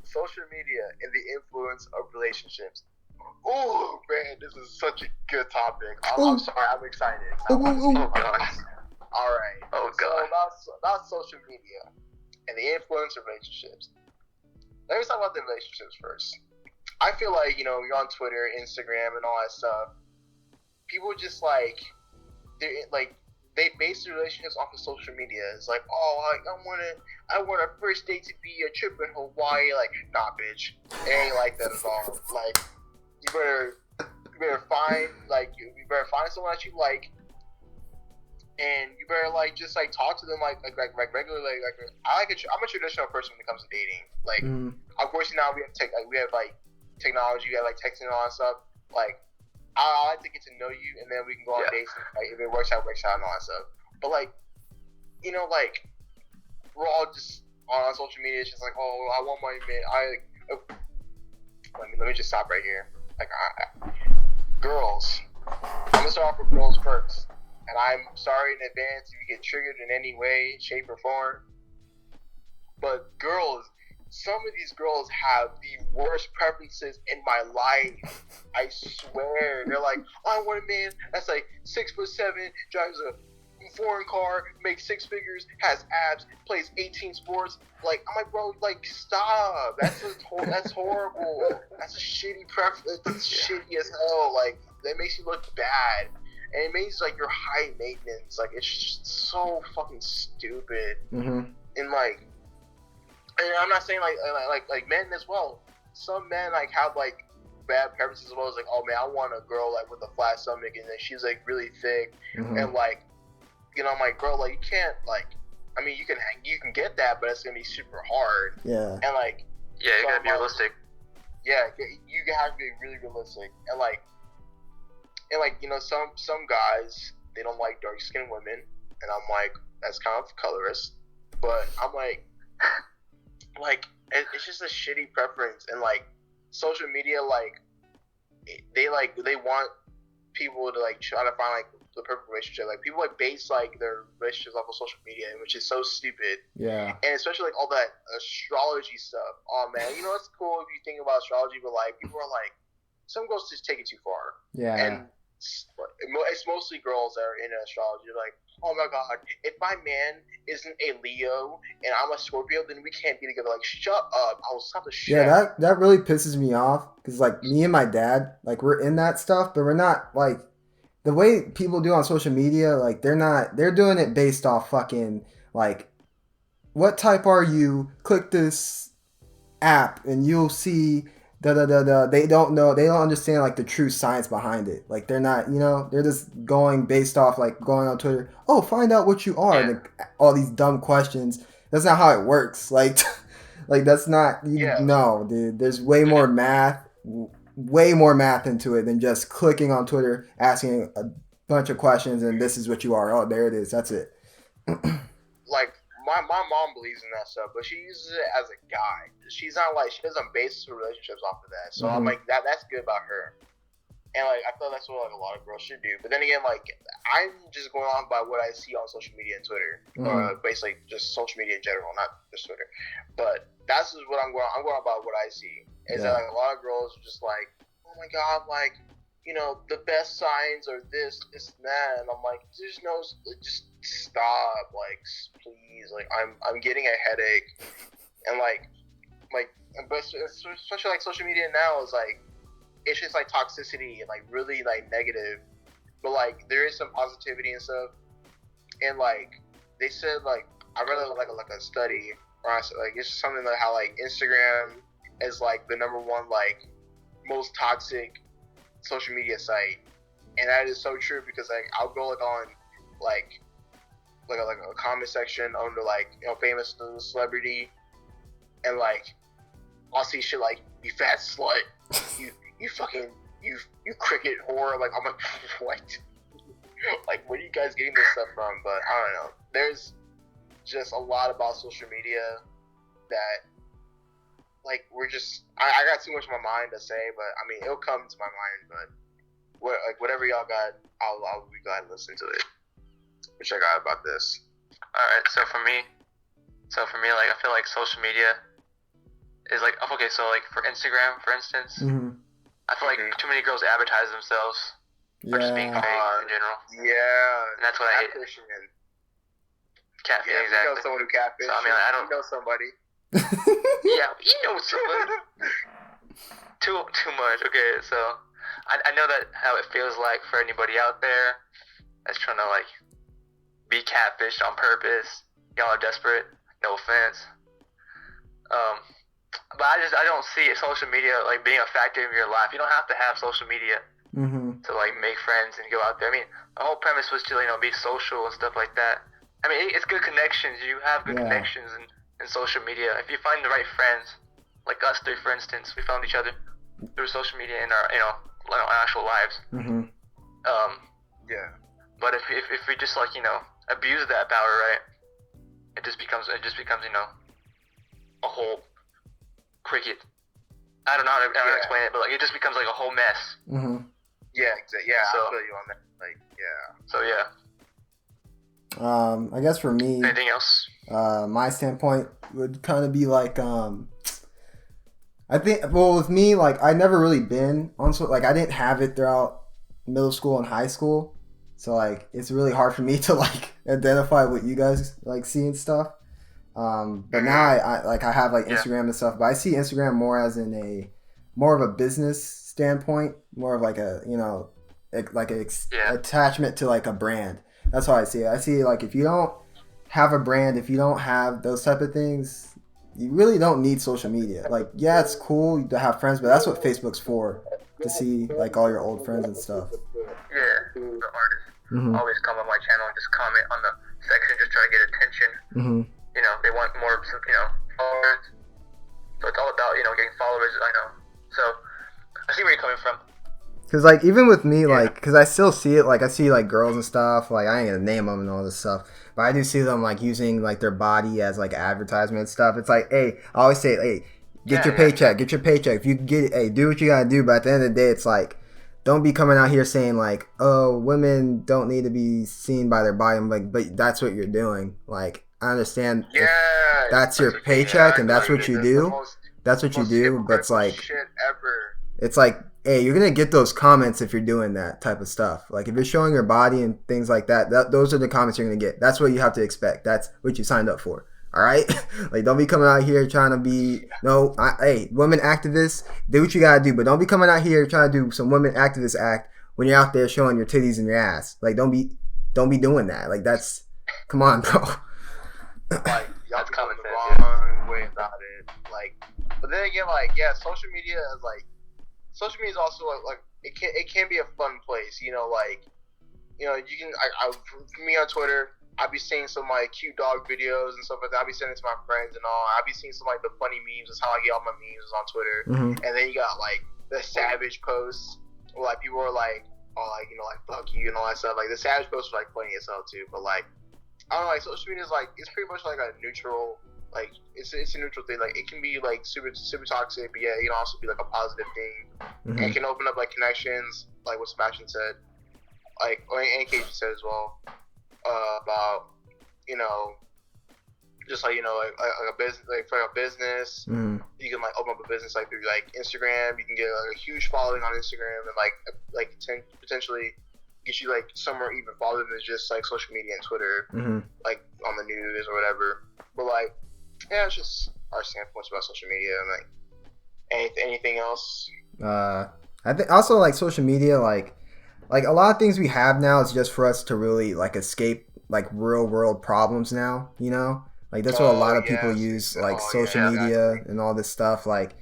social media and the influence of relationships. Oh man, this is such a good topic. I'm sorry, I'm excited. Oh gosh. All right. Oh god. So about social media and the influence of relationships. Let me talk about the relationships first. I feel like, you're on Twitter, Instagram, and all that stuff. People just they base their relationships off of social media. It's like, I want a first date to be a trip in Hawaii. Like, nah, bitch, it ain't like that at all. Like, you better find someone that you like, and you better just talk to them like regularly. I'm a traditional person when it comes to dating. Like, of course, now we have technology, we have texting and all that stuff. Like, I like to get to know you, and then we can go on dates. And, if it works out, and all that stuff. But we're all just on social media. It's just like, oh, I want my man. Let me just stop right here. Girls. I'm gonna start off with girls first, and I'm sorry in advance if you get triggered in any way, shape, or form. But girls. Some of these girls have the worst preferences in my life. I swear. They're like, I want a man that's 6'7", drives a foreign car, makes 6 figures, has abs, plays 18 sports. I'm like, bro, stop. That's horrible. That's a shitty preference. That's shitty as hell. That makes you look bad. And it makes you're high maintenance. It's just so fucking stupid. Mm-hmm. And I'm not saying like men as well. Some men have bad preferences as well as oh man, I want a girl with a flat stomach and then she's really thick and I'm like, bro, you can't I mean you can get that, but it's gonna be super hard. Yeah. And you gotta be realistic. Yeah, you have to be really realistic and some guys they don't like dark skinned women and I'm like that's kind of colorist, but I'm it's just a shitty preference and social media they want people to try to find the perfect relationship. People base their relationships off of social media, which is so stupid. Yeah. And especially all that astrology stuff. Oh man, it's cool if you think about astrology, but people are some girls just take it too far. Yeah. And it's mostly girls that are in astrology. Oh my god, if my man isn't a Leo and I'm a Scorpio, then we can't be together. Shut up! I will stop the shit. Yeah, that really pisses me off because me and my dad, we're in that stuff, but we're not the way people do on social media. They're doing it based off fucking what type are you? Click this app and you'll see. They don't know. They don't understand the true science behind it. They're not, they're just going based off going on Twitter. Oh, find out what you are. Yeah. All these dumb questions. That's not how it works. That's not. No, dude. There's way more math into it than just clicking on Twitter, asking a bunch of questions, and this is what you are. Oh, there it is. That's it. My mom believes in that stuff, but she uses it as a guide. She's not she doesn't base her relationships off of that. So I'm that's good about her. And I feel that's what a lot of girls should do. But then again, I'm just going on by what I see on social media and Twitter, or basically just social media in general, not just Twitter. But that's just what I'm going. I'm going about what I see. Is that a lot of girls are just oh my god, the best signs are this, and that, and I'm there's no, just stop, please, I'm getting a headache, and but especially social media now is it's just toxicity and really negative, but there is some positivity and stuff, and they said I read a study, or it's just something how Instagram is the number one most toxic social media site, and that is so true because I'll go on a comment section under famous celebrity, and I'll see shit you fat slut, you fucking you cricket whore. I'm what? Where are you guys getting this stuff from? But I don't know. There's just a lot about social media that we're just I got too much in my mind to say, but I mean it'll come to my mind. But whatever y'all got, I'll be glad to listen to it. Which I got about this. All right, so for me, I feel social media is like, okay, so like for Instagram, for instance, I feel like too many girls advertise themselves or just being fake in general. Yeah. And that's what I hate. Catfish, yeah, exactly. You know someone who catfish. So, I mean, I don't... You know somebody. Yeah, you know somebody. Too much. Okay, so I know that how it feels like for anybody out there that's trying to like be catfished on purpose. Y'all are desperate. No offense. But I don't see social media like being a factor in your life. You don't have to have social media to like make friends and go out there. I mean, the whole premise was to be social and stuff like that. I mean, it's good connections. You have good connections in social media. If you find the right friends, like us three, for instance, we found each other through social media in our our actual lives. Yeah. But if we just like abuse that power, right? It just becomes a whole cricket. I don't know how to explain it, but like it just becomes like a whole mess. Yeah, exactly. Yeah, So, I feel you on that. Like, yeah. So yeah. I guess for me, anything else? My standpoint would kind of be like, I think, well, with me, like, I never really been on, like, I didn't have it throughout middle school and high school, so, like, it's really hard for me to, like, identify what you guys, like, see and stuff, but now I have, like, Instagram and stuff, but I see Instagram more as in more of a business standpoint, more of, like, a, attachment to, like, a brand. That's how I see it. I see, like, if you don't have a brand, if you don't have those type of things, you really don't need social media. Like, yeah, it's cool to have friends, but that's what Facebook's for, to see, like, all your old friends and stuff. Yeah, the artists always come on my channel and just comment on the section, just try to get attention. They want more, followers. So it's all about, getting followers, I know. So, I see where you're coming from. Because, like, even with me, like, because I still see it, like, I see, like, girls and stuff, like, I ain't gonna name them and all this stuff, but I do see them, like, using, like, their body as, like, advertisement and stuff. It's like, hey, I always say, hey, get your paycheck. If you can get it, hey, do what you gotta do, but at the end of the day, it's like, don't be coming out here saying, like, oh, women don't need to be seen by their body. I'm like, but that's what you're doing. Like, I understand that's your paycheck and that's what you do. That's what you do, but it's like, it's like, hey, you're gonna get those comments if you're doing that type of stuff. Like if you're showing your body and things like that, those are the comments you're gonna get. That's what you have to expect. That's what you signed up for. All right, like don't be coming out here trying to be hey, women activists, do what you gotta do, but don't be coming out here trying to do some women activist act when you're out there showing your titties and your ass. Like don't be doing that. Like that's, come on, bro. Like y'all coming the wrong way about it. Like, but then again, like social media is like. Social media is also like it can be a fun place, you can for me on Twitter, I'll be seeing some like cute dog videos and stuff like that. I'll be sending it to my friends and all. I'll be seeing some like the funny memes. That's how I get all my memes on Twitter. And then you got like the savage posts where like people are like, like fuck you and all that stuff. Like the savage posts are like funny as hell too. But like I don't know, like social media is like it's pretty much like a neutral. Like it's a neutral thing. Like it can be like super toxic, but it can also be like a positive thing. And it can open up like connections, like what Sebastian said, like or and Casey said as well, about just like like a business, like for a business, you can like open up a business like through like Instagram. You can get like a huge following on Instagram and like potentially get you like somewhere even farther than just like social media and Twitter, like on the news or whatever. But like. Yeah, it's just our standpoints about social media and like anything else. I think also like social media, like a lot of things we have now is just for us to really like escape like real world problems now. Like that's what a lot of people use like social media and all this stuff. Like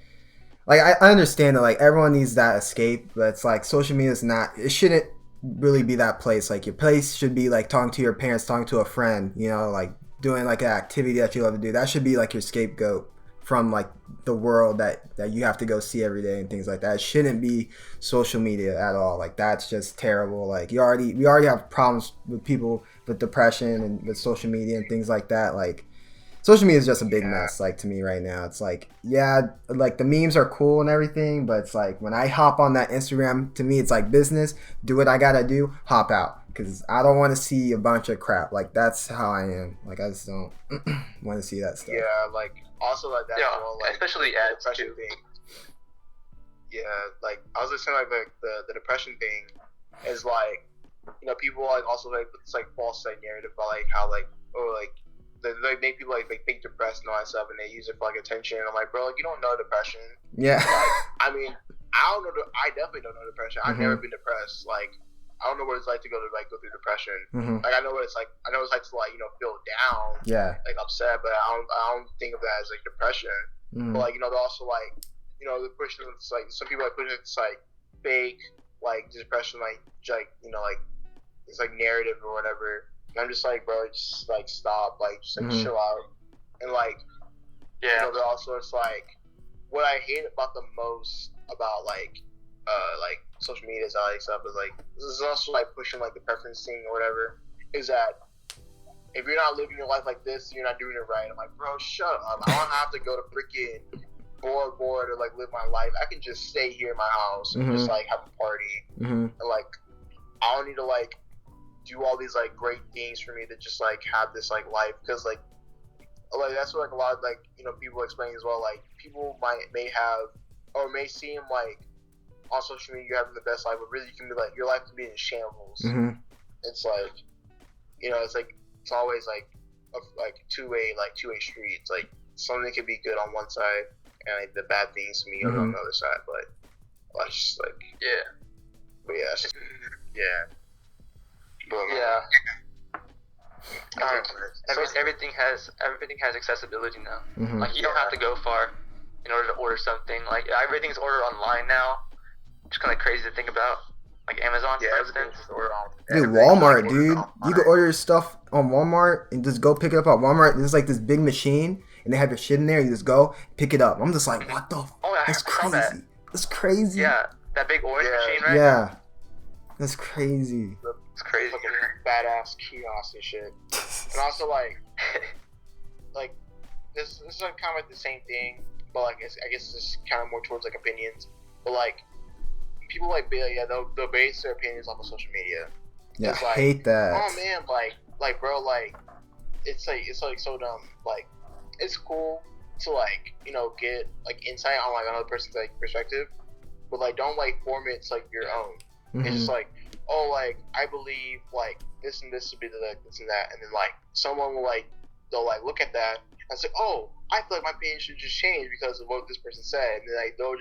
I understand that like everyone needs that escape, but it's like social media is not. It shouldn't really be that place. Like your place should be like talking to your parents, talking to a friend. Like. Doing like an activity that you love to do, that should be like your scapegoat from like the world that you have to go see every day and things like that. It shouldn't be social media at all. Like that's just terrible. Like we already have problems with people with depression and with social media and things like that. Like social media is just a big mess. Like to me right now, it's like like the memes are cool and everything, but it's like when I hop on that Instagram, to me it's like business. Do what I gotta do. Hop out because I don't want to see a bunch of crap. Like that's how I am. Like I just don't want to see that stuff. Yeah, like also like that. Yeah, well, like, especially the ads depression too. thing. Yeah, like I was just saying, like the depression thing is like, you know, people like also like it's like false like narrative about like how like they make people like think depressed and all that stuff, and they use it for like attention. And I'm like, bro, like you don't know depression. Yeah. Like, I mean, I don't know. I definitely don't know depression. I've never been depressed. Like, I don't know what it's like to go through depression. Like, I know what it's like. I know what it's like to like feel down. Yeah. Like upset, but I don't think of that as like depression. But like they're also like they're pushing it's like some people like pushing it's like fake like depression like like it's like narrative or whatever. And I'm just like, bro, just like stop, like just like chill out. And like they're also it's like what I hate about the most about like social media and all that stuff is like this is also like pushing like the preference thing or whatever, is that if you're not living your life like this, you're not doing it right. I'm like, bro, shut up. I don't have to go to freaking board or like live my life. I can just stay here in my house and just like have a party. And like I don't need to like do all these like great things for me to just like have this like life, because like that's what like a lot of like people explain as well. Like people may have or may seem like on social media you're having the best life, but really you can be like your life can be in shambles. It's like it's like it's always like a two-way street. It's like something can be good on one side and like the bad things can be on the other side. But it's just like but yeah, it's just, But, everything has accessibility now. Like you don't have to go far in order to order something. Like everything's ordered online now. It's kind of crazy to think about. Like Amazon, for instance. Dude, Walmart, dude. You can order stuff on Walmart and just go pick it up at Walmart. There's like this big machine, and they have your shit in there. You just go pick it up. I'm just like, what the? That's crazy. That's crazy. Yeah, that big orange machine, right? Yeah, that's crazy. It's crazy. Like a badass kiosk and shit. And also like this is like kind of like the same thing, but like I guess it's kind of more towards like opinions. But like people like they'll base their opinions off of social media. Yeah, it's I like, hate that. Oh man, like bro, like it's like so dumb. Like it's cool to like get like insight on like another person's like perspective, but like don't like form it to like your own. It's just like, oh, like I believe like this and this would be the this and that, and then like someone will like they'll like look at that and say, oh, I feel like my opinion should just change because of what this person said, and then like it'll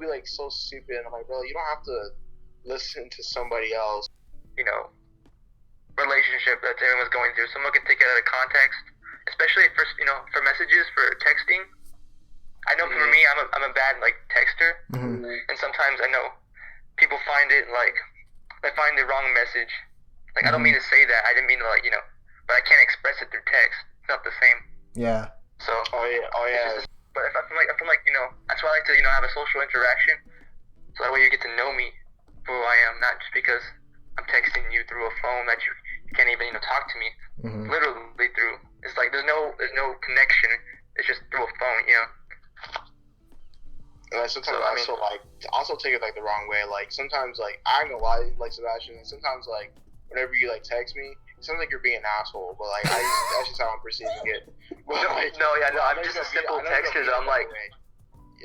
be like so stupid. And I'm like, bro, you don't have to listen to somebody else. Relationship that everyone's going through. Someone can take it out of context, especially for for messages, for texting. I know for me, I'm a bad like texter, and sometimes I know people find it like they find the wrong message. Like I don't mean to say that. I didn't mean to like but I can't express it through text. It's not the same. Yeah. So. Oh yeah. But if I feel like that's why I like to have a social interaction, so that way you get to know me for who I am, not just because I'm texting you through a phone that you can't even talk to me literally through. It's like there's no connection. It's just through a phone, And like, sometimes I also take it like the wrong way. Like sometimes like I ain't gonna lie, like Sebastian. Sometimes like whenever you like text me, it sounds like you're being an asshole. But like that's just how I'm perceiving it. But, like, I'm just a simple texter. I'm like,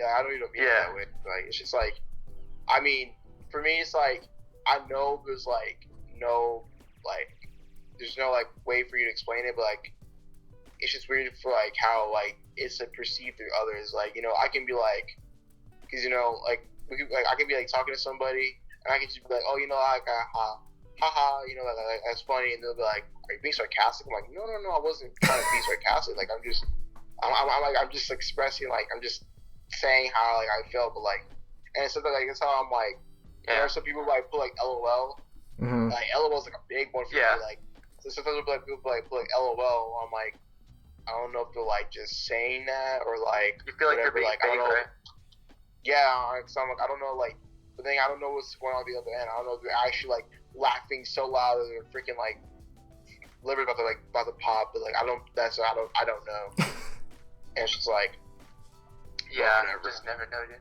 I don't even mean it that way. Like it's just like, I mean, for me it's like I know there's like no like there's no like way for you to explain it, but like it's just weird for like how like it's like, perceived through others. Like I can be like. Because like I can be like talking to somebody and I can just be like, oh, like haha, like that's funny, and they'll be like, are you being sarcastic? I'm like, no, I wasn't trying to be sarcastic. Like I'm just expressing, like I'm just saying how like I felt, but like, and so like that's how I'm like. There are some people like put like LOL, like LOL is like a big one for me. Like so sometimes people like put like LOL. I'm like, I don't know if they're like just saying that or like you feel like whatever, you're being fake, right? Yeah, so I'm like, I don't know, like, but then I don't know what's going on the other end. I don't know if they're actually like laughing so loud that they're freaking like Liberty's about to pop, but like I don't know. And she's like, yeah, just never know, dude.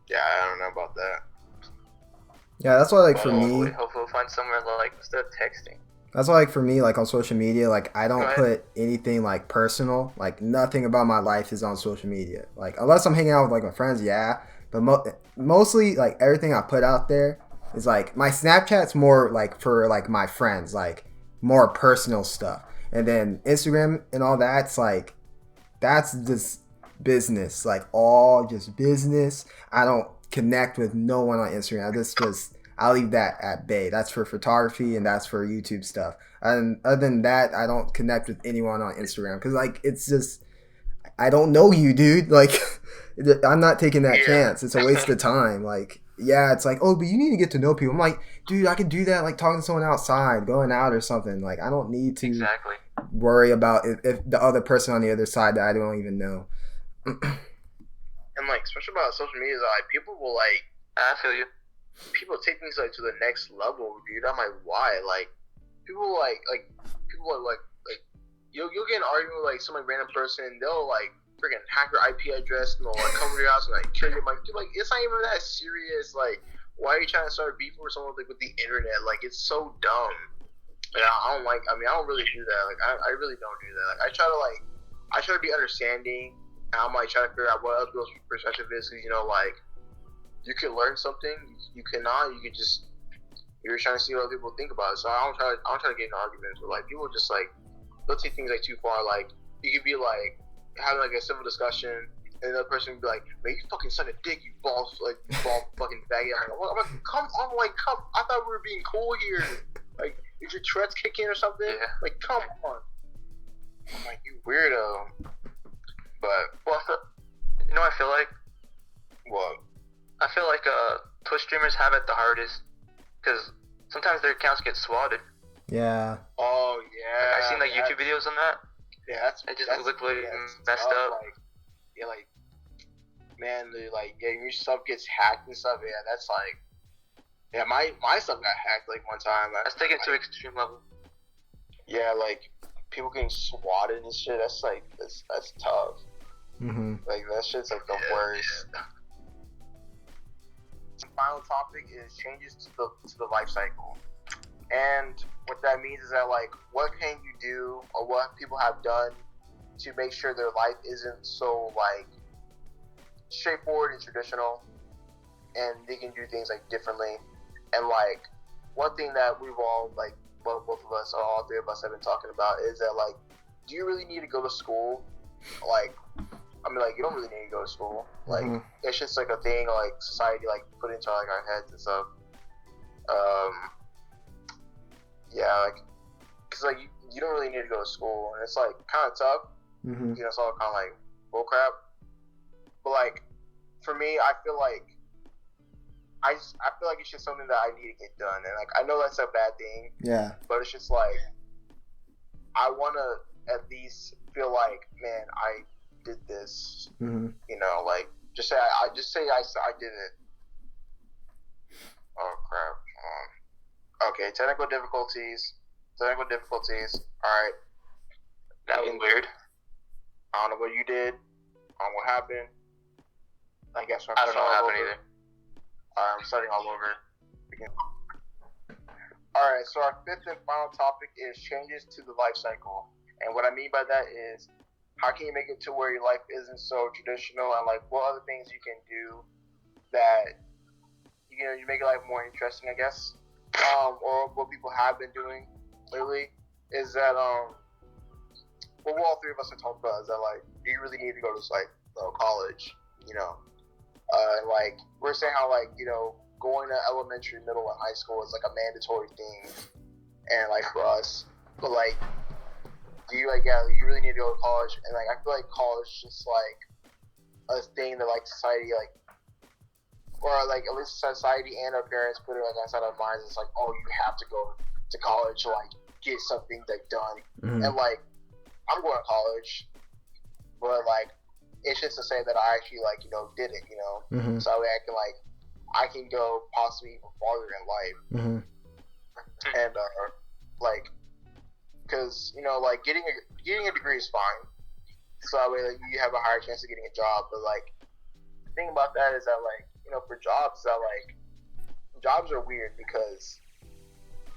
Yeah, I don't know about that. Yeah, that's why, like, for me... Hopefully we'll find somewhere, like, instead of texting. That's why, like, for me, like, on social media, like, I don't put anything, like, personal. Like, nothing about my life is on social media. Like, unless I'm hanging out with, like, my friends, yeah. But mostly, like, everything I put out there is, like, my Snapchat's more, like, for, like, my friends. Like, more personal stuff. And then Instagram and all that's, like, that's just business. Like, all just business. I don't connect with no one on Instagram. I'll leave that at bay. That's for photography and that's for YouTube stuff. And other than that, I don't connect with anyone on Instagram because, like, it's just, I don't know you, dude. Like, I'm not taking that chance. It's a waste of time. Like, yeah, it's like, oh, but you need to get to know people. I'm like, dude, I could do that, like, talking to someone outside, going out or something. Like, I don't need to worry about if the other person on the other side that I don't even know. And, like, especially about social media, is like, people will, like, I feel you. People take things, like, to the next level, dude. I'm like, why? Like, people, like, you'll get in an argument with, like, some, like, random person, they'll, like, freaking hack your IP address, and they'll, like, come to your house and, like, kill you. I'm like, dude, like, it's not even that serious. Like, why are you trying to start beef with someone, like, with the internet? Like, it's so dumb. Like, I don't really do that. Like, I really don't do that. Like, I try to be understanding. I'm like trying to figure out what other people's perspective is, because, you know, like, you can learn something, you cannot, you're trying to see what other people think about it. So I don't try to get in arguments with, like, people just, like, they'll take things, like, too far. Like, you could be, like, having, like, a civil discussion, and the other person would be like, man, you fucking suck a dick, you ball fucking faggot. I'm like, come on, like, I thought we were being cool here. Like, did your Tourette's kick in or something? Yeah. Like, come on. I'm like, you weirdo. But, well, you know what I feel like? What? I feel like Twitch streamers have it the hardest because sometimes their accounts get swatted. Yeah. Oh, yeah. I've seen, like, YouTube videos on that. Yeah, it just looked really messed up. Like, yeah, like, man, like, yeah, your stuff gets hacked and stuff. Yeah, that's like, yeah, my stuff got hacked, like, one time. That's taken to extreme level. Yeah, like, people getting swatted and shit. That's like, that's tough. Mm-hmm. Like, that shit's like the worst. The final topic is changes to the life cycle, and what that means is that, like, what can you do or what people have done to make sure their life isn't so, like, straightforward and traditional, and they can do things, like, differently. And, like, one thing that we've all, like, both of us, or all three of us, have been talking about is that, like, do you really need to go to school? Like, I mean, like, you don't really need to go to school. Like, it's just, like, a thing, like, society, like, put into, like, our heads and stuff. Yeah, like, because, like, you don't really need to go to school, and it's, like, kind of tough. Mm-hmm. You know, it's all kind of, like, bullcrap. But, like, for me, I feel like it's just something that I need to get done, and, like, I know that's a bad thing. Yeah. But it's just, like, I want to at least feel like, man, I did this. Mm-hmm. You know, like, just say I did it. Oh crap. Okay, technical difficulties. All right. That was weird. I don't know what you did. I don't know what happened. I guess I don't know what happened either. Alright, I'm starting all over. Alright, so our fifth and final topic is changes to the life cycle. And what I mean by that is, how can you make it to where your life isn't so traditional, and, like, what other things you can do that, you know, you make your life more interesting, I guess. Or what people have been doing lately is that, what all three of us have talked about is that, like, do you really need to go to, like, college, you know? And, like, we're saying how, like, you know, going to elementary, middle, and high school is, like, a mandatory thing, and, like, for us. But, like, do you, like, yeah, you really need to go to college? And, like, I feel like college is just, like, a thing that, like, society, like, or, like, at least society and our parents put it, like, outside our minds. It's like, oh, you have to go to college to, like, get something, like, done. Mm-hmm. And, like, I'm going to college, but, like, it's just to say that I actually, like, you know, did it, you know? Mm-hmm. So I can go possibly even farther in life. Mm-hmm. And, like, because like getting a degree is fine, so that way like, you have a higher chance of getting a job. But like the thing about that is that like for jobs that like jobs are weird because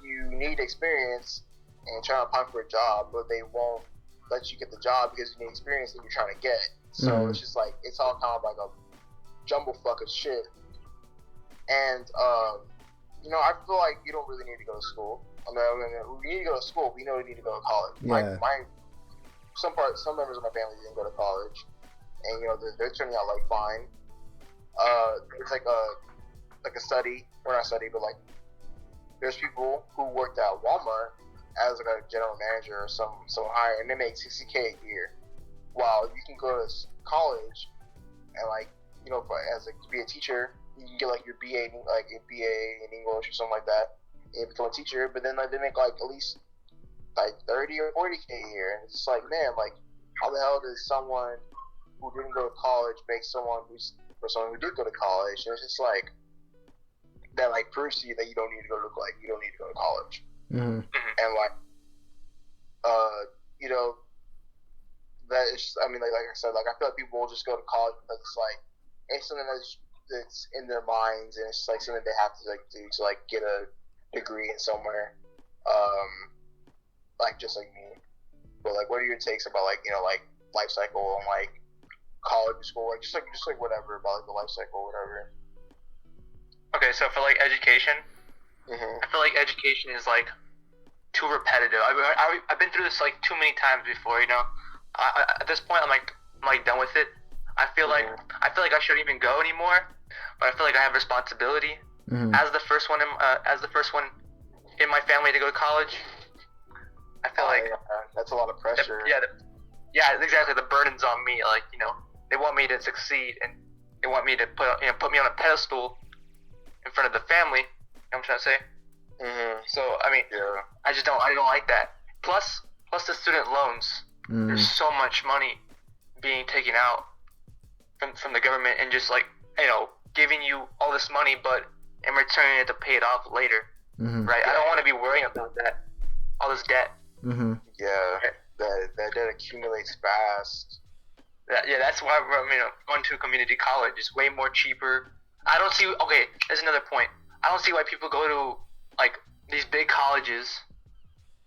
you need experience and you're trying to apply for a job, but they won't let you get the job because you need experience that you're trying to get. So it's just like it's all kind of like a jumble fuck of shit. And I feel like you don't really need to go to school. I mean, we need to go to school. We know we need to go to college. Yeah. Some members of my family didn't go to college, and they're turning out like fine. It's like a study, or not study, but like there's people who worked at Walmart as like a general manager or some higher, and they make $60K a year. While you can go to college and like to be a teacher, you can get like your BA in English or something like that, and become a teacher. But then like they make like at least like 30 or 40K a year, and it's just like, man, like how the hell does someone who didn't go to college make someone who did go to college? And it's just like that like proves to you that you don't need to go to college. Mm-hmm. And like that is, I mean, like I said, like I feel like people will just go to college because it's like it's something that's in their minds, and it's like something they have to like do to like get a degree in somewhere, like just like me. But like, what are your takes about like like life cycle and like college school, like just like whatever about like the life cycle, whatever. Okay, so for like education, mm-hmm. I feel like education is like too repetitive. I've been through this like too many times before. At this point, I'm like done with it. I feel like I shouldn't even go anymore, but I feel like I have responsibility as the first one in my family to go to college. I feel like that's a lot of pressure. Yeah, exactly. The burden's on me. Like they want me to succeed, and they want me to put me on a pedestal in front of the family. You know what I'm trying to say? Mm-hmm. So I mean, I don't like that. Plus the student loans. There's so much money being taken out from the government, and just like giving you all this money, but in return you have to pay it off later, right? I don't want to be worrying about that, all this debt. Yeah, that debt accumulates fast. That's why going to a community college is way more cheaper. I don't see. Okay, there's another point. I don't see why people go to like these big colleges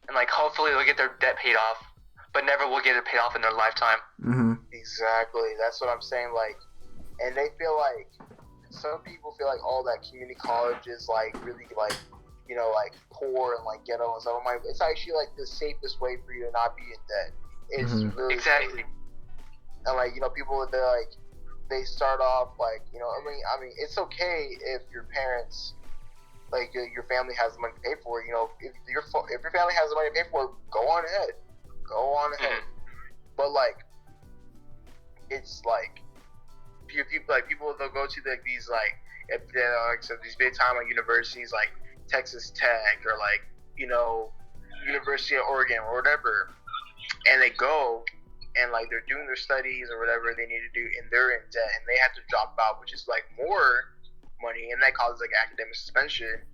and like hopefully they'll get their debt paid off, but never will get it paid off in their lifetime. Exactly. That's what I'm saying. Like, and they feel like some people feel like all that community college is like really like like poor and like ghetto and stuff. I'm like, it's actually like the safest way for you to not be in debt. It's really exactly. safe. And like people, they're like, they start off like I mean it's okay if your parents, like your family has the money to pay for it. If your family has the money to pay for it, go on ahead. But like it's like people they'll go to like these like these big time like universities like Texas Tech or like University of Oregon or whatever, and they go and like they're doing their studies or whatever they need to do, and they're in debt and they have to drop out, which is like more money, and that causes like academic suspension.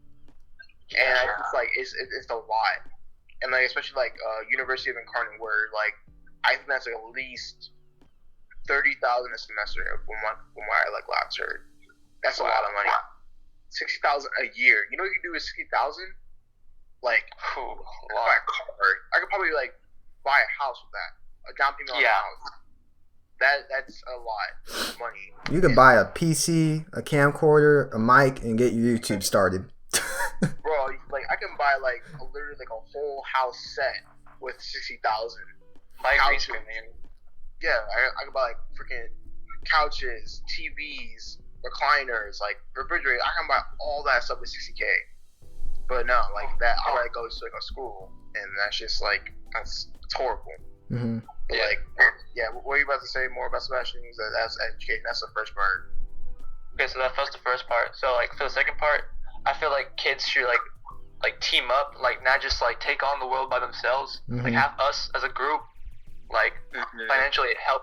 And it's like it's a lot. And like especially like University of Incarnate, where like I think that's like at least $30,000 a semester from what I like last heard. That's a lot of money. $60,000 a year. You know what you can do with $60,000? Like, buy a car. I could probably like buy a house with that. A down payment on a house. That's a lot of money. You could buy a PC, a camcorder, a mic, and get your YouTube started. Bro, like I can buy like literally like a whole house set with $60,000. Like couches. Yeah, I can buy like freaking couches, TVs, recliners, like refrigerator. I can buy all that stuff with $60K. But no, like that, I gotta go to like a school, and that's just like it's horrible. But like, what are you about to say more about Sebastian? That's education. That's the first part. Okay, so that's the first part. So like for the second part, I feel like kids should like team up, like not just like take on the world by themselves. Like have us as a group, like financially help,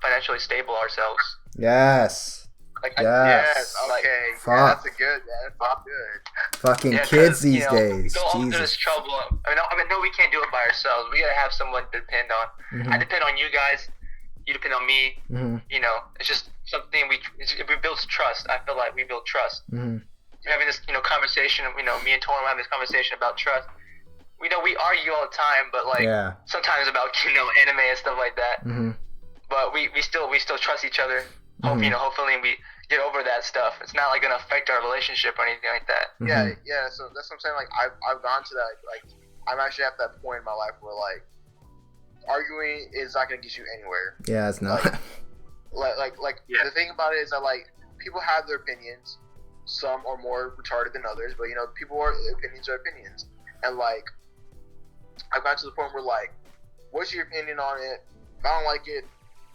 financially stable ourselves. Yes. Like yes. Okay. Fuck. That's a good. That's good. Fucking kids these you know, days. Go all through Jesus. this trouble. I mean, no, we can't do it by ourselves. We gotta have someone to depend on. I depend on you guys. You depend on me. You know, it's just something we build trust. I feel like we build trust. Having this, you know, conversation. You know, me and Torrin having this conversation about trust. We know we argue all the time, but like sometimes about, you know, anime and stuff like that. But we still trust each other. Hope, you know, hopefully we get over that stuff. It's not like gonna affect our relationship or anything like that. Yeah. So that's what I'm saying. Like I've gone to that. Like I'm actually at that point in my life where like arguing is not gonna get you anywhere. Yeah, it's not. Like the thing about it is that like people have their opinions. Some are more retarded than others, but you know, opinions are opinions. And like I've gotten to the point where like, what's your opinion on it? If I don't like it,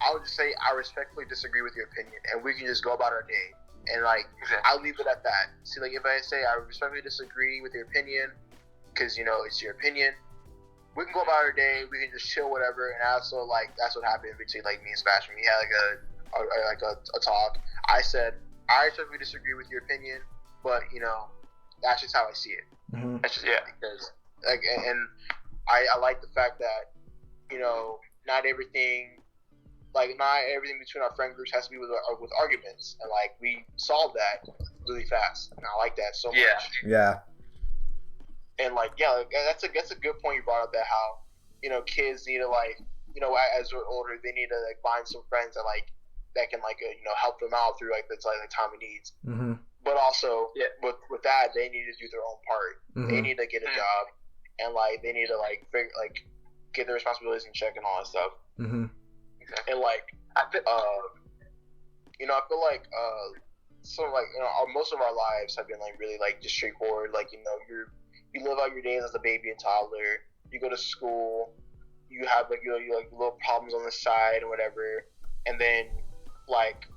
I would just say I respectfully disagree with your opinion, and we can just go about our day. And like, I'll leave it at that. See, like if I say I respectfully disagree with your opinion, because you know it's your opinion, we can go about our day. We can just chill, whatever. And also, like that's what happened between like me and Sebastian. We had like a talk. I said I respectfully disagree with your opinion, but you know that's just how I see it. That's just because like and I like the fact that you know not everything between our friend groups has to be with arguments, and like we solved that really fast, and I like that so much. Yeah. And like that's a good point you brought up, that how you know kids need to like you know as they're older they need to like find some friends that can like you know help them out through like the time of needs. But also with that they need to do their own part. They need to get a job, and like they need to like get their responsibilities in check and all that stuff. And like you know I feel like so like you know most of our lives have been like really like just straightforward. Like you know you live out your days as a baby and toddler. You go to school. You have like you know you like little problems on the side or whatever, and then like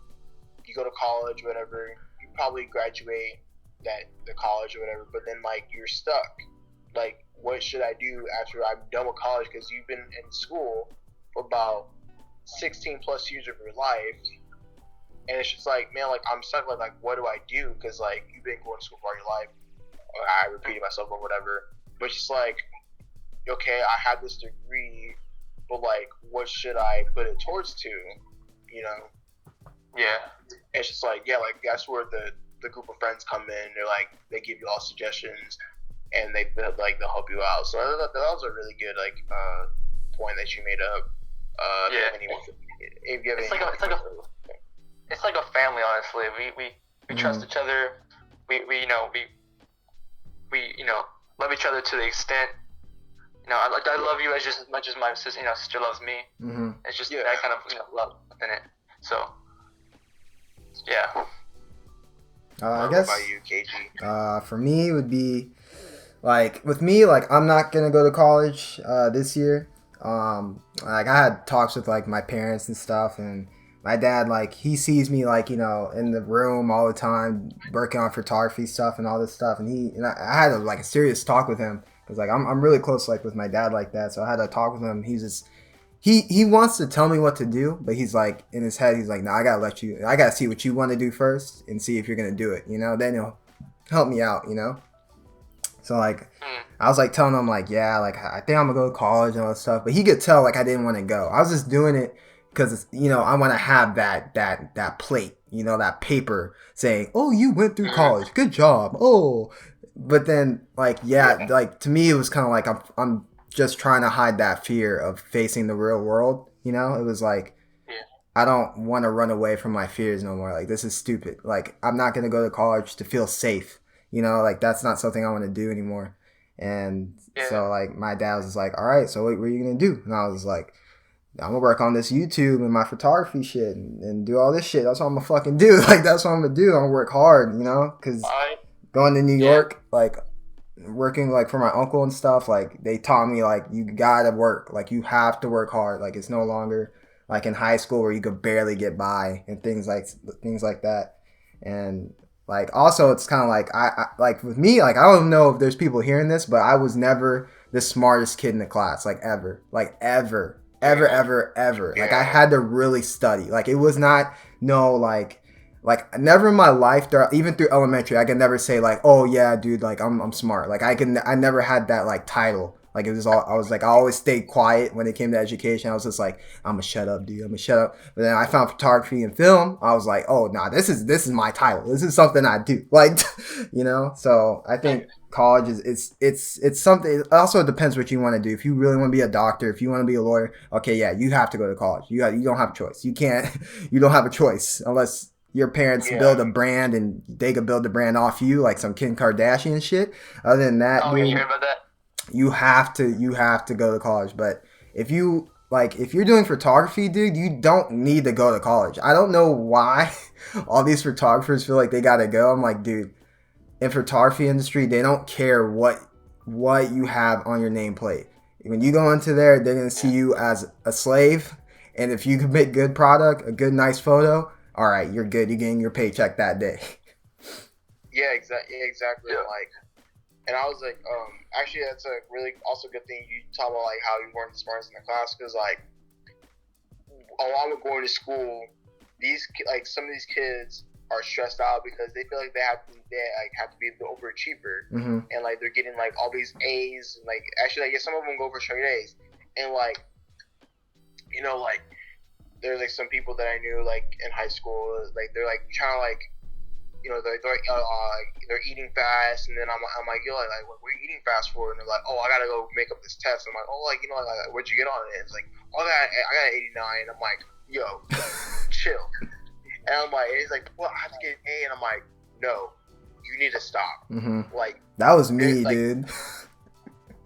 you go to college or whatever. You probably graduate the college or whatever, but then like you're stuck. Like what should I do after I'm done with college? Because you've been in school for about 16 plus years of your life, and it's just like, man, like I'm stuck. Like what do I do? Because like you've been going to school for all your life. I repeated myself or whatever, but it's just like, okay, I have this degree, but like, what should I put it towards to? You know? Yeah. It's just like, like that's where the group of friends come in. They're like, they give you all suggestions, and they'll help you out. So that was a really good like point that you made up. It's like a family, honestly. We trust each other. We love each other to the extent. You know, I love you as much as my sister, sister loves me. It's just that kind of love within it. So, yeah. I guess. What about you, KG? For me, it would be like with me, like I'm not gonna go to college this year. Like I had talks with like my parents and stuff, and my dad, like he sees me like in the room all the time working on photography stuff and all this stuff, and I had a serious talk with him because like I'm really close like with my dad like that, so I had a talk with him. He's just he wants to tell me what to do, but he's like in his head he's like, no, I gotta see what you want to do first and see if you're gonna do it, then he'll help me out, So like I was like telling him like, yeah, like I think I'm gonna go to college and all that stuff, but he could tell like I didn't want to go. I was just doing it because I want to have that plate, that paper saying, oh, you went through college, good job. Oh, but then like like to me it was kind of like I'm just trying to hide that fear of facing the real world. It was like I don't want to run away from my fears no more. Like this is stupid. Like I'm not gonna go to college to feel safe. Like that's not something I want to do anymore. And so like my dad was just like, all right, so what are you gonna do? And I was like, I'm gonna work on this YouTube and my photography shit and do all this shit. That's what I'm gonna fucking do. Like that's what I'm gonna do. I'm gonna work hard, because going to New York, like working like for my uncle and stuff, like they taught me like you gotta work, like you have to work hard. Like it's no longer like in high school where you could barely get by and things like that. And like also it's kind of like I like with me, like I don't know if there's people hearing this, but I was never the smartest kid in the class, like ever. Like ever. Like I had to really study. Like it was not like like never in my life, even through elementary, I could never say like, oh yeah, dude, like I'm smart. Like I never had that like title. Like it was all I always stayed quiet when it came to education. I was just like, I'm gonna shut up, dude. I'm gonna shut up. But then I found photography and film. I was like, oh nah, this is my title. This is something I do. Like, you know. So I think college is it's something. It also depends what you want to do. If you really want to be a doctor, if you want to be a lawyer, okay, yeah, you have to go to college. You don't have a choice. You can't. You don't have a choice unless your parents build a brand and they could build the brand off you, like some Kim Kardashian shit. Other than that, dude, you heard about that? You have to go to college. But if you're doing photography, dude, you don't need to go to college. I don't know why all these photographers feel like they gotta go. I'm like, dude, in photography industry, they don't care what you have on your nameplate. When you go into there, they're gonna see you as a slave. And if you can make good product, a good nice photo, all right, you're good. You're getting your paycheck that day. Yeah, exactly. Yeah. Like, and I was like, actually, that's a really also good thing you talk about, like how you weren't the smartest in the class, because like, along with going to school, some of these kids are stressed out because they feel like they have to be the overachiever, and like they're getting like all these A's, and like actually, I guess some of them go for straight A's, and like, you know, like there's like some people that I knew like in high school, like they're like trying to like, you know, they're eating fast, and then I'm like, yo, like what are you eating fast for? And they're like, oh, I gotta go make up this test. I'm like, oh, like, you know, like what'd you get on it? It's like, oh, I got an 89. I'm like, yo, chill. And I'm like, and he's like, well, I have to get an A, and I'm like, no, you need to stop. Like that was me, like, dude.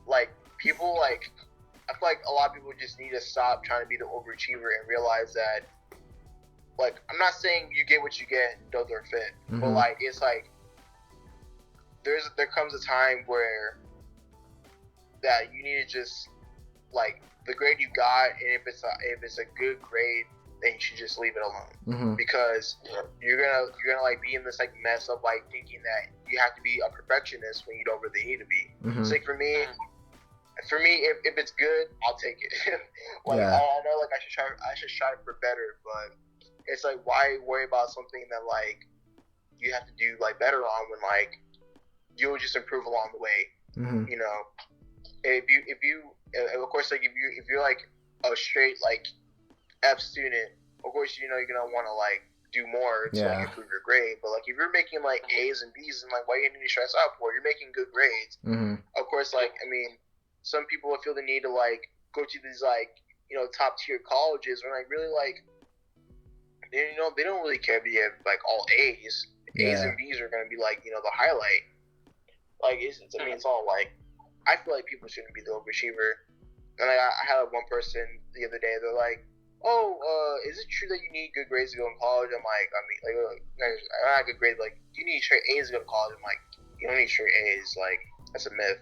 Like people, like I feel like a lot of people just need to stop trying to be the overachiever and realize that. Like, I'm not saying you get what you get, those are fit, but like it's like there comes a time where that you need to just like the grade you got, and if it's a good grade, then you should just leave it alone, because you're gonna like be in this like mess of like thinking that you have to be a perfectionist when you don't really need to be. So like for me, if it's good, I'll take it. Like I know like I should strive for better, but it's like, why worry about something that like you have to do like better on when like you'll just improve along the way. You know, if you of course, like if you're like a straight like F student, of course, you know, you're gonna want to like do more to like improve your grade. But like if you're making like A's and B's, and like why you need to stress out for? You're making good grades. Of course, like I mean, some people feel the need to like go to these like, you know, top tier colleges, when like really like, you know, they don't really care if you have like all A's. A's and B's are gonna be like, you know, the highlight. Like I mean, it's all like, I feel like people shouldn't be the overachiever. And like I had one person the other day. They're like, "Oh, is it true that you need good grades to go in college?" I'm like, I mean, like not good grades. Like, you need straight A's to go to college. I'm like, you don't need straight A's. Like, that's a myth.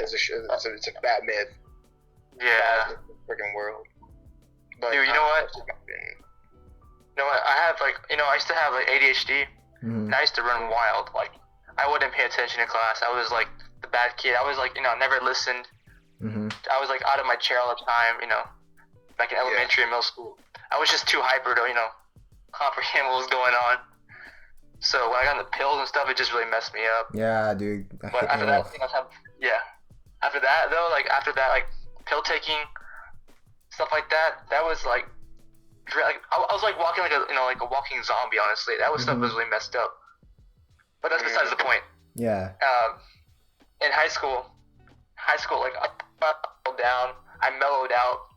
It's a bad myth. Yeah. Freaking world. But dude, you know what? You know what? I have like, you know, I used to have like ADHD, and I used to run wild. Like, I wouldn't pay attention in class. I was like the bad kid. I was like, you know, never listened. I was like out of my chair all the time. You know, back in elementary and middle school, I was just too hyper to, you know, comprehend what was going on. So when I got on the pills and stuff, it just really messed me up. Yeah, dude. But after that, I think I was after that though, like pill taking, stuff like that. That was like I was like walking like a walking zombie. Honestly, that was stuff was really messed up. But that's besides the point. Yeah. In high school, like I fell down. I mellowed out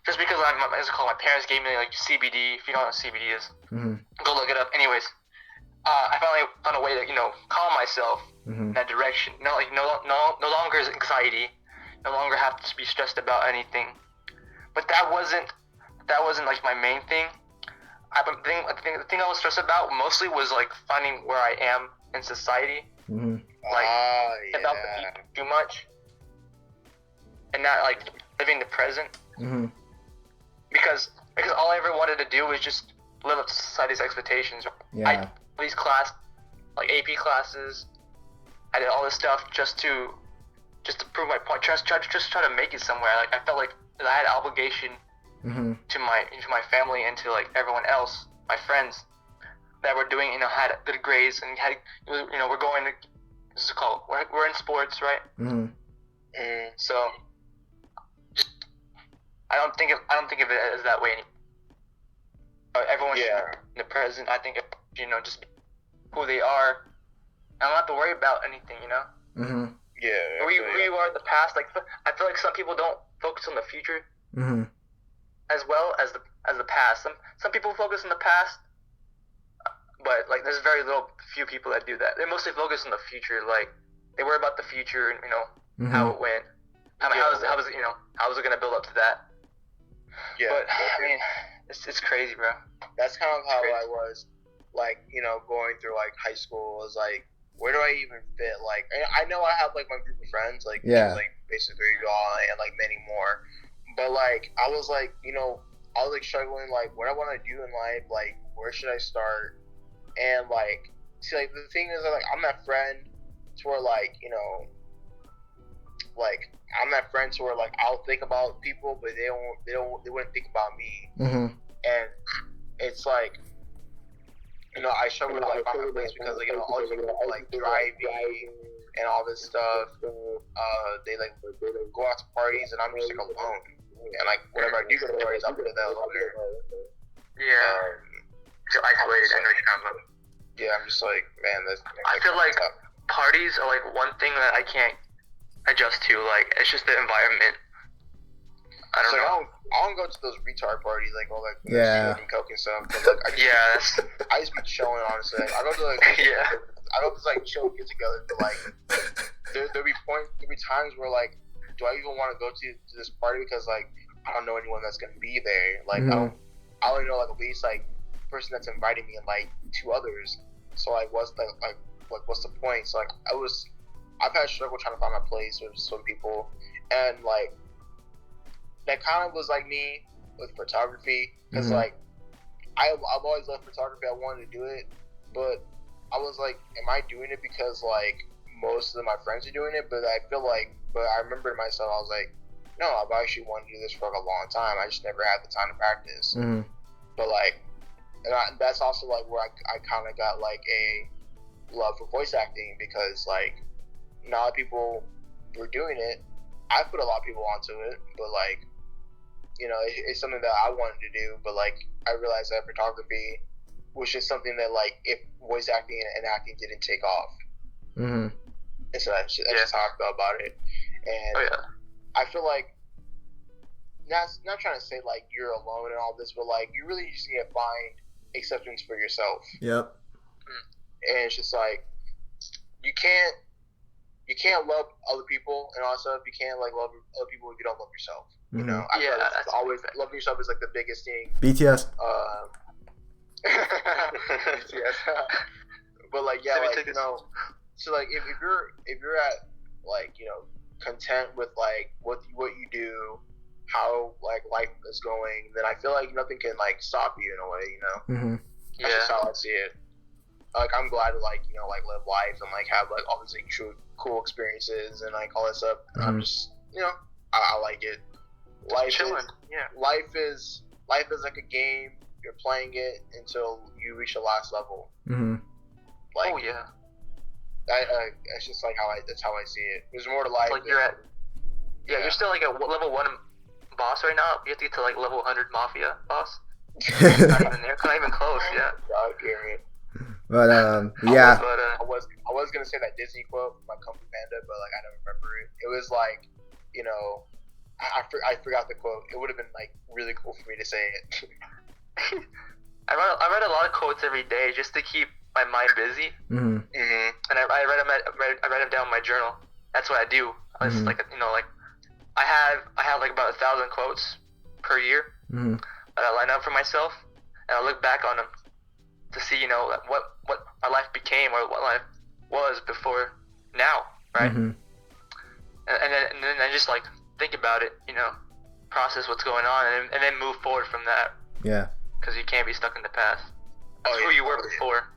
just because my parents gave me like CBD. If you know what CBD is, go look it up. Anyways, I finally found a way to, you know, calm myself in that direction. No longer is anxiety. No longer have to be stressed about anything. But that wasn't like my main thing. The thing I was stressed about mostly was like finding where I am in society. Like about to eat too much, and not like living the present. Because all I ever wanted to do was just live up to society's expectations. I did all these like AP classes. I did all this stuff just to prove my point. Just try to make it somewhere. Like I felt like I had obligation to my family and to like everyone else, my friends, that were doing, had good grades and had, we're going to, this is called, we're in sports, right? Mm-hmm. So, just, I don't think of it as that way anymore. Everyone should be in the present. I think, just be who they are. I don't have to worry about anything, Mm-hmm. Yeah. Who you are in the past. Like, I feel like some people don't focus on the future as well as the past. Some people focus on the past, but like there's very few people that do that. They mostly focus on the future. Like they worry about the future and how it went. How was it gonna build up to that? Yeah. But I mean, it's crazy, bro. That's kind of how I was, like, going through like high school. Was like, where do I even fit? Like, I know I have like my group of friends, like like basically y'all and like many more, but like I was like, I was like struggling like what I want to do in life, like where should I start, and like see like the thing is like I'm that friend to where like like I'm that friend to where like I'll think about people, but they wouldn't think about me, and it's like. I struggle to like find my place because like all these people like driving and all this stuff. They like go out to parties and I'm just like alone. And like whenever I do go to parties, I'm with them over there. Yeah. You're isolated. I know you're talking about. Yeah, I'm just like, man. I feel like parties are like one thing that I can't adjust to. Like it's just the environment. I don't know. I don't go to those retard parties like all like and coke and stuff. But like I just be chilling honestly. Like, I go to like I go to like chill get together. But like there'll be times where like do I even want to go to this party because like I don't know anyone that's gonna be there. Like I only know like at least like the person that's inviting me and like two others. So like what's the point? So like I've had struggle trying to find my place with some people and like. That kind of was like me with photography because like I've always loved photography. I wanted to do it, but I was like, am I doing it because like most of my friends are doing it? But I feel like, but I remember myself, I was like, no, I've actually wanted to do this for like a long time. I just never had the time to practice. But like, that's also like where I kind of got like a love for voice acting because like not a lot of people were doing it. I put a lot of people onto it, but like. It's something that I wanted to do, but like I realized that photography was just something that like if voice acting and acting didn't take off. And so that's just how I felt about it. And I feel like not trying to say like you're alone and all this, but like you really just need to find acceptance for yourself. Yep. And it's just like you can't love other people and all that stuff. You can't like love other people if you don't love yourself. I feel like that's always loving yourself is like the biggest thing. BTS. BTS. But like so like if you're at like content with like what you do, how like life is going, then I feel like nothing can like stop you in a way. That's just how I see it. Like I'm glad to like like live life and like have like all these like true cool experiences and like all that stuff. I'm just I like it. Life is like a game. You're playing it until you reach the last level. Like it's just like that's how I see it. There's more to life. Like you're still like a level 1 boss right now. You have to get to like level 100 mafia boss. Not even there. Not even close. Yeah. God, period. But I was gonna say that Disney quote from my Kung Fu Panda, but like I don't remember it. It was like, I forgot the quote. It would have been like really cool for me to say it. I read a lot of quotes every day just to keep my mind busy. And I read them down in my journal. That's what I do. I was like I have like about 1,000 quotes per year that I line up for myself, and I look back on them to see, what my life became or what life was before now, right? And then I just like think about it, process what's going on, and then move forward from that. Yeah. Because you can't be stuck in the past. That's who you were before.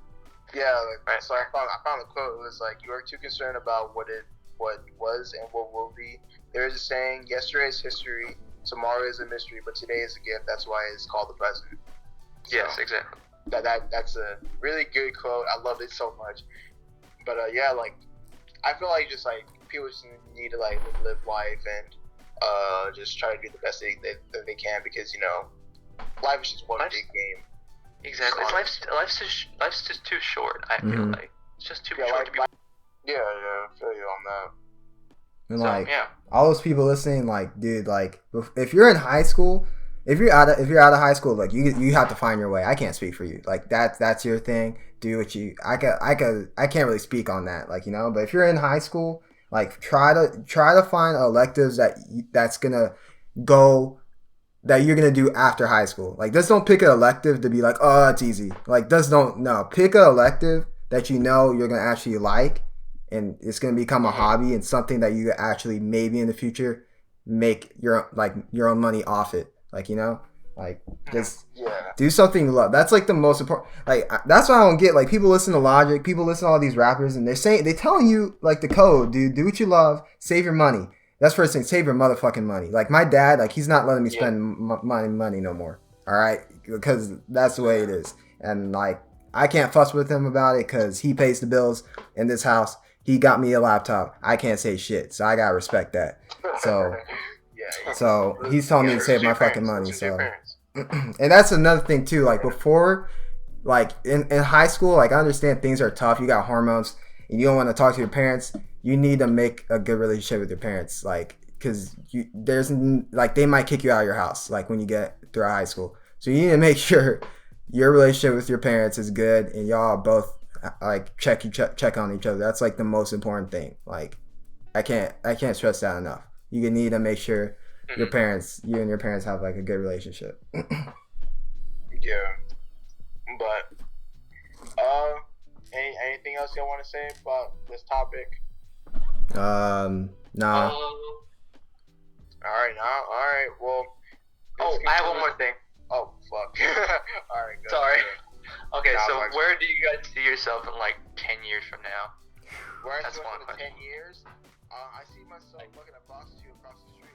Yeah. Right. So I found the quote. It was like, you are too concerned about what was and what will be. There is a saying: yesterday is history, tomorrow is a mystery, but today is a gift. That's why it's called the present. So, yes, exactly. that's a really good quote. I love it so much. But yeah, like I feel like just like people just need to like live life and just try to do the best that they can, because you know life is just one big game. Exactly. Life's just too short. I feel like it's just too short to be. Yeah, I feel you on that. And like all those people listening, like, dude, like if you're in high school, if you're out of high school, like you have to find your way. I can't speak for you. Like that's your thing. Do what you. I can't really speak on that. Like, you know, but if you're in high school, like try to find electives that's gonna go. That you're gonna do after high school. Like, just don't pick an elective to be like, oh, it's easy. Like, pick an elective that you know you're gonna actually like, and it's gonna become a hobby and something that you actually maybe in the future make your own money off it. Like, you know, like just do something you love. That's like the most important. Like, that's what I don't get. Like, people listen to Logic, people listen to all these rappers, and they're telling you like the code, dude. Do what you love, save your money. That's first thing. Save your motherfucking money. Like, my dad, like, he's not letting me spend my money no more. All right, because that's the way it is. And like, I can't fuss with him about it because he pays the bills in this house. He got me a laptop. I can't say shit, so I gotta respect that. So, so he's telling me to save my fucking money. So, and that's another thing too. Like before, like in high school, like I understand things are tough. You got hormones, and you don't want to talk to your parents. You need to make a good relationship with your parents, like, because they might kick you out of your house, like when you get through high school. So you need to make sure your relationship with your parents is good, and y'all both like check on each other. That's like the most important thing. Like, I can't stress that enough. You need to make sure you and your parents have like a good relationship. Yeah, but anything else y'all want to say about this topic? Nah. Alright, well. I have one more thing. Oh, fuck. Alright, go. Sorry. Okay, so where do you guys see yourself in like 10 years from now? Where I see myself in 10 years? I see myself looking at prostitute across the street.